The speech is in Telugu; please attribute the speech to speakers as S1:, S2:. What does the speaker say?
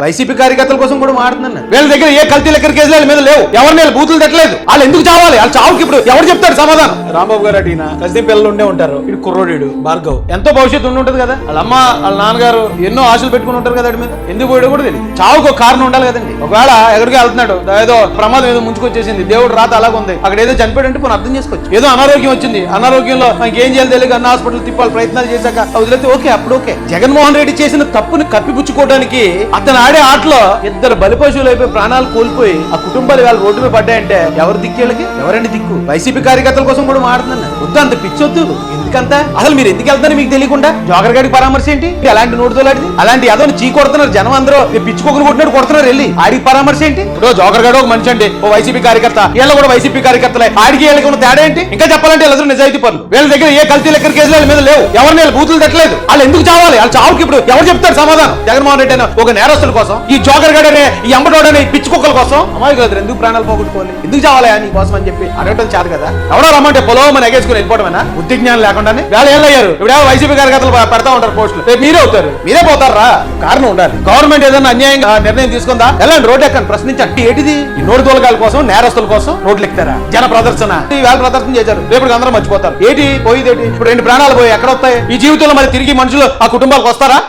S1: వైసీపీ కార్యకర్తల కోసం కూడా మాట్లాడుతున్నాను. వీళ్ళ దగ్గర ఏ కల్తీ లెక్కర్ కేసులు వాళ్ళ మీద లేవు. ఎవరిని బూతులు తట్టలేదు. వాళ్ళు ఎందుకు చావాలి? వాళ్ళ చావుకి ఇప్పుడు ఎవరు చెప్తారు సమాధానం? రాంబాబు గారు అడిగిన కల్తీ పిల్లలు ఉండే ఉంటారు. ఇటు కుర్రోడు భార్గవ్ ఎంతో భవిష్యత్తు ఉండి ఉంటుంది కదా. వాళ్ళ అమ్మ వాళ్ళ నాన్నగారు ఎన్నో ఆశలు పెట్టుకుని ఉంటారు కదా. మీద ఎందుకు పోయాడో కూడా తెలియదు. చావుకు ఒక కారణం ఉండాలి కదండి. ఒకవేళ ఎక్కడికి వెళ్తున్నాడు, ఏదో ప్రమాదం ఏదో ముంచుకొచ్చేసింది, దేవుడు రాత అలాగ ఉంది, అక్కడ ఏదో చనిపోయాడు అంటే మనం అర్థం చేసుకోవచ్చు. ఏదో అనారోగ్యం వచ్చింది, అనారోగ్యంలో మనకి ఏం చేయాలి తెలియక అన్న హాస్పిటల్ తిప్పాలి ప్రయత్నాలు చేశాక వదిలేస్తే ఓకే, అప్పుడు ఓకే. జగన్మోహన్ రెడ్డి చేసిన తప్పుని కప్పిపుచ్చుకోవడానికి అతను ఆడే ఆటలో ఇద్దరు బలిపశువులు అయిపోయి ప్రాణాలు కోల్పోయి ఆ కుటుంబాలు వాళ్ళ రోడ్డు మీద పడ్డాయంటే ఎవరు దిక్కేళ్ళకి? ఎవరండి దిక్కు? వైసీపీ కార్యకర్తల కోసం కూడా మాట్లాడుతున్నాను. వద్దు, అంత పిచ్చొద్దు. ఎందుకంత అసలు మీరు ఎందుకు వెళ్తారు మీకు తెలియకుండా? జోకర్ గారికి పరామర్శ ఏంటి? అలాంటి నోటుతోలాంటిది అలాంటి ఏదో చీ కొడుతున్నారు జనం అందరూ. పిచ్చుకోకుని కొట్టినట్టు కొడుతున్నారు వెళ్ళి. ఆడికి పరామర్శ ఏంటి? ఇప్పుడు జోకర్ గారు ఒక మనిషి అండి, ఓ వైసీపీ కార్యకర్త. వీళ్ళు కూడా వైసీపీ కార్యకర్తలే. ఆడికి వీళ్ళకి ఉన్న తేడా ఏంటి? ఇంకా చెప్పాలంటే వీళ్ళందరూ నిజాయితీ పనులు. వీళ్ళ దగ్గర ఏ కల్తీ లెక్కర్ కేసులు వాళ్ళ మీద లేవు. ఎవరిని బూతులు తట్టలేదు. వాళ్ళు ఎందుకు చావాలి? వాళ్ళ చావుకి ఇప్పుడు ఎవరు చెప్తారు సమాధానం? జగన్మోహన్ రెడ్డి అనే ఒక నేరస్తుల కోసం, ఈ జోకర్ గడనే ఈ అంబటోడనే పిచ్చి కుక్కల కోసం అమాయకులు ఎందుకు ప్రాణాలు పోగొట్టుకోవాలి? ఎందుకు చావాలి నీ కోసం అని చెప్పి అడగటం చాలు కదా. ఎవడో రమ్మంటే పొలం మన ఎగేసుకుని వెళ్ళిపోవడమేనా? బుద్ధి జ్ఞానం లేకుండానే వేళ ఏళ్ళయ్యారు. ఇప్పుడు వైసీపీ కార్యకర్తలు పెడతా ఉంటారు పోస్టులు. రేపు మీరే అవుతారు, మీరే పోతారా? కారణం ఉండాలి. గవర్నమెంట్ ఏదైనా అన్యాయంగా నిర్ణయం తీసుకుందా? ఎలాంటి రోడ్డు ఎక్కని ప్రశ్నించండి. ఏంటిది? ఈ నోటు తోలకాల కోసం, నేరస్తుల కోసం రోడ్లు ఎక్కుతారా? జన ప్రదర్శన వేళ ప్రదర్శన చేశారు. రేపు అందరూ మర్చిపోతారు. ఏంటి పోయిదేటి? ఇప్పుడు 2 ప్రాణాలు పోయి ఎక్కడ వస్తాయి? ఈ జీవితంలో మరి తిరిగి మనుషులు ఆ కుటుంబాలకు వస్తారా?